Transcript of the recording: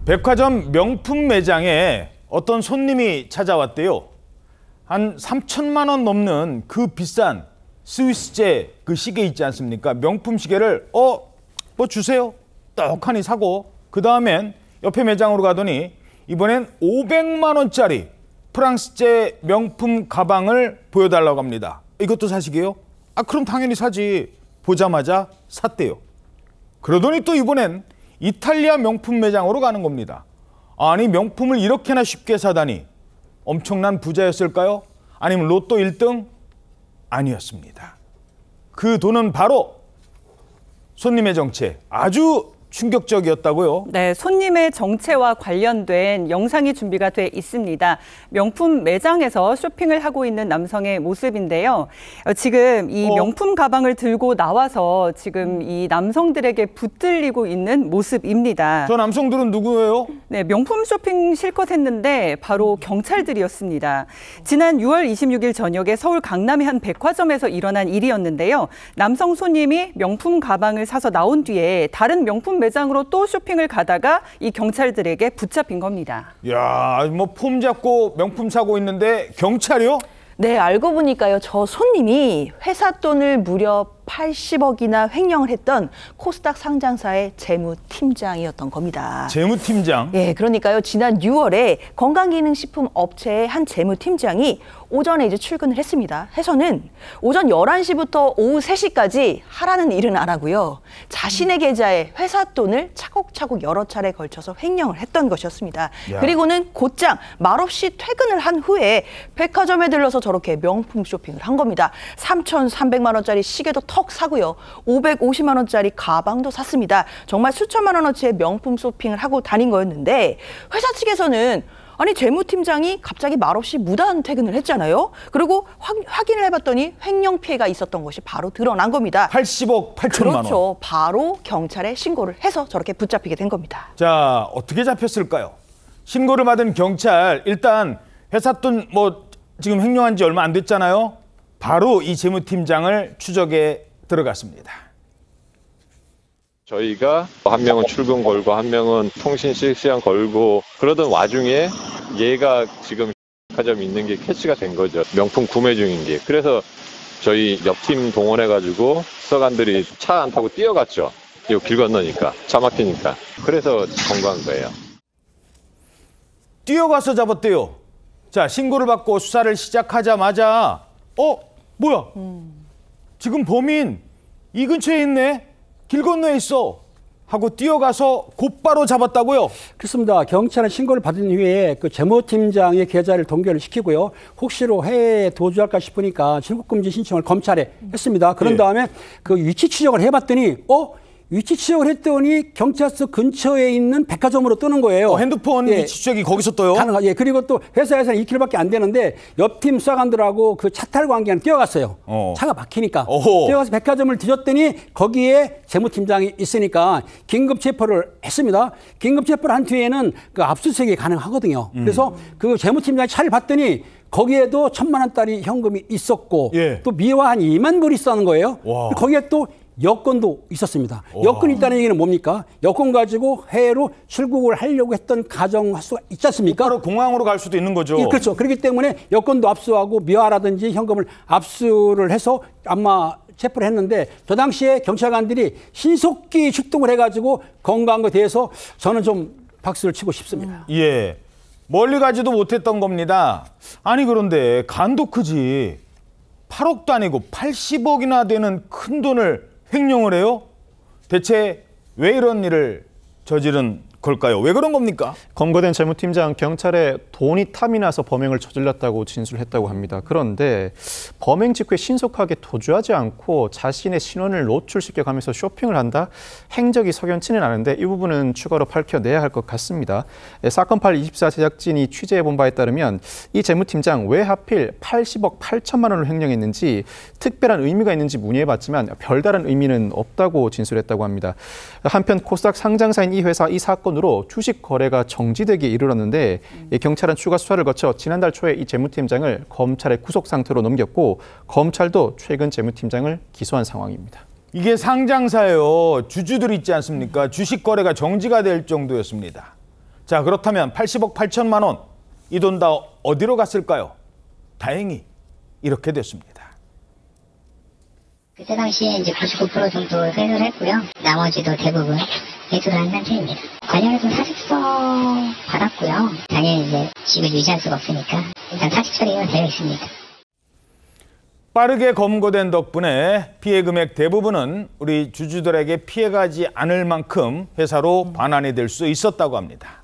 백화점 명품 매장에 어떤 손님이 찾아왔대요. 한 3천만 원 넘는 그 비싼 스위스제 그 시계 있지 않습니까? 명품 시계를 뭐 주세요. 떡하니 사고 그 다음엔 옆에 매장으로 가더니 이번엔 500만 원짜리 프랑스제 명품 가방을 보여달라고 합니다. 이것도 사시게요? 그럼 당연히 사지. 보자마자 샀대요. 그러더니 또 이번엔 이탈리아 명품 매장으로 가는 겁니다. 아니 명품을 이렇게나 쉽게 사다니 엄청난 부자였을까요? 아니면 로또 1등? 아니었습니다. 그 돈은 바로 손님의 정체, 아주 충격적이었다고요? 네, 손님의 정체와 관련된 영상이 준비가 돼 있습니다. 명품 매장에서 쇼핑을 하고 있는 남성의 모습인데요. 지금 이 명품 가방을 들고 나와서 지금 이 남성들에게 붙들리고 있는 모습입니다. 저 남성들은 누구예요? 네, 명품 쇼핑 실컷 했는데 바로 경찰들이었습니다. 지난 6월 26일 저녁에 서울 강남의 한 백화점에서 일어난 일이었는데요. 남성 손님이 명품 가방을 사서 나온 뒤에 다른 명품 매장으로 또 쇼핑을 가다가 이 경찰들에게 붙잡힌 겁니다. 야, 뭐 폼 잡고 명품 사고 있는데 경찰이요? 네, 알고 보니까요. 저 손님이 회사 돈을 무려 80억이나 횡령을 했던 코스닥 상장사의 재무팀장이었던 겁니다. 재무팀장? 예, 그러니까요. 지난 6월에 건강기능식품 업체의 한 재무팀장이 오전에 이제 출근을 했습니다. 해서는 오전 11시부터 오후 3시까지 하라는 일은 안 하고요. 자신의 계좌에 회사 돈을 차곡차곡 여러 차례 걸쳐서 횡령을 했던 것이었습니다. 야. 그리고는 곧장 말없이 퇴근을 한 후에 백화점에 들러서 저렇게 명품 쇼핑을 한 겁니다. 3,300만 원짜리 시계도 턱 사고요. 550만 원짜리 가방도 샀습니다. 정말 수천만 원어치의 명품 쇼핑을 하고 다닌 거였는데 회사 측에서는 아니 재무팀장이 갑자기 말없이 무단 퇴근을 했잖아요. 그리고 확인을 해봤더니 횡령 피해가 있었던 것이 바로 드러난 겁니다. 80억 8천만 원. 그렇죠. 바로 경찰에 신고를 해서 저렇게 붙잡히게 된 겁니다. 자, 어떻게 잡혔을까요? 신고를 받은 경찰, 일단 회사 돈 뭐 지금 횡령한 지 얼마 안 됐잖아요. 바로 이 재무팀장을 추적에 들어갔습니다. 저희가 한 명은 출금 걸고 한 명은 통신 실시간 걸고 그러던 와중에 얘가 지금 백화점에 있는 게 캐치가 된 거죠. 명품 구매 중인 게. 그래서 저희 옆팀 동원해가지고 수사관들이 차 안 타고 뛰어갔죠. 이거 길 건너니까. 차 막히니까. 그래서 검거한 거예요. 뛰어가서 잡았대요. 자, 신고를 받고 수사를 시작하자마자 뭐야? 지금 범인 이 근처에 있네? 길 건너에 있어. 하고 뛰어가서 곧바로 잡았다고요? 그렇습니다. 경찰은 신고를 받은 후에 그 재무팀장의 계좌를 동결을 시키고요. 혹시로 해외에 도주할까 싶으니까 출국금지 신청을 검찰에 했습니다. 그런 다음에 그 위치 추적을 해봤더니 위치 추적을 했더니 경찰서 근처에 있는 백화점으로 뜨는 거예요. 핸드폰 위치 추적이 거기서 떠요? 가능하죠. 예, 그리고 또 회사에서는 2km밖에 안 되는데 옆팀 수사관들하고 그 차 탈 관계는 뛰어갔어요. 차가 막히니까. 뛰어가서 백화점을 뒤졌더니 거기에 재무팀장이 있으니까 긴급 체포를 했습니다. 긴급 체포를 한 뒤에는 그 압수수색이 가능하거든요. 그래서 그 재무팀장이 차를 봤더니 거기에도 1,000만 원짜리 현금이 있었고 또 미화 한 2만 불이 있었는 거예요. 거기에 또 여권도 있었습니다. 여권이 있다는 얘기는 뭡니까? 여권 가지고 해외로 출국을 하려고 했던 가정할 수가 있지 않습니까? 바로 공항으로 갈 수도 있는 거죠. 예, 그렇죠. 그렇기 때문에 여권도 압수하고 미화라든지 현금을 압수를 해서 아마 체포를 했는데 저 당시에 경찰관들이 신속히 출동을 해가지고 건강한 것에 대해서 저는 좀 박수를 치고 싶습니다. 예, 멀리 가지도 못했던 겁니다. 아니 그런데 간도 크지. 8억도 아니고 80억이나 되는 큰 돈을 횡령을 해요? 대체 왜 이런 일을 저지른 걸까요? 왜 그런 겁니까? 검거된 재무팀장 경찰에 돈이 탐이 나서 범행을 저질렀다고 진술했다고 합니다. 그런데 범행 직후에 신속하게 도주하지 않고 자신의 신원을 노출시켜가면서 쇼핑을 한다? 행적이 석연치는 않은데 이 부분은 추가로 밝혀내야 할 것 같습니다. 사건 파일 24 제작진이 취재해본 바에 따르면 이 재무팀장 왜 하필 80억 8천만 원을 횡령했는지 특별한 의미가 있는지 문의해봤지만 별다른 의미는 없다고 진술했다고 합니다. 한편 코스닥 상장사인 이 회사 이 사건으로 주식 거래가 정지되기에 이르렀는데 경찰은 추가 수사를 거쳐 지난달 초에 이 재무팀장을 검찰에 구속 상태로 넘겼고 검찰도 최근 재무팀장을 기소한 상황입니다. 이게 상장사예요. 주주들 있지 않습니까? 주식 거래가 정지가 될 정도였습니다. 자, 그렇다면 80억 8천만 원, 이 돈 다 어디로 갔을까요? 다행히 이렇게 됐습니다. 그때 당시에 이제 99% 정도 회수를 했고요. 나머지도 대부분 회수를 한 상태입니다. 관련해서 사직서 받았고요. 당연히 이제 집을 유지할 수가 없으니까 일단 사직 처리가 되어 있습니다. 빠르게 검거된 덕분에 피해 금액 대부분은 우리 주주들에게 피해가지 않을 만큼 회사로 반환이 될 수 있었다고 합니다.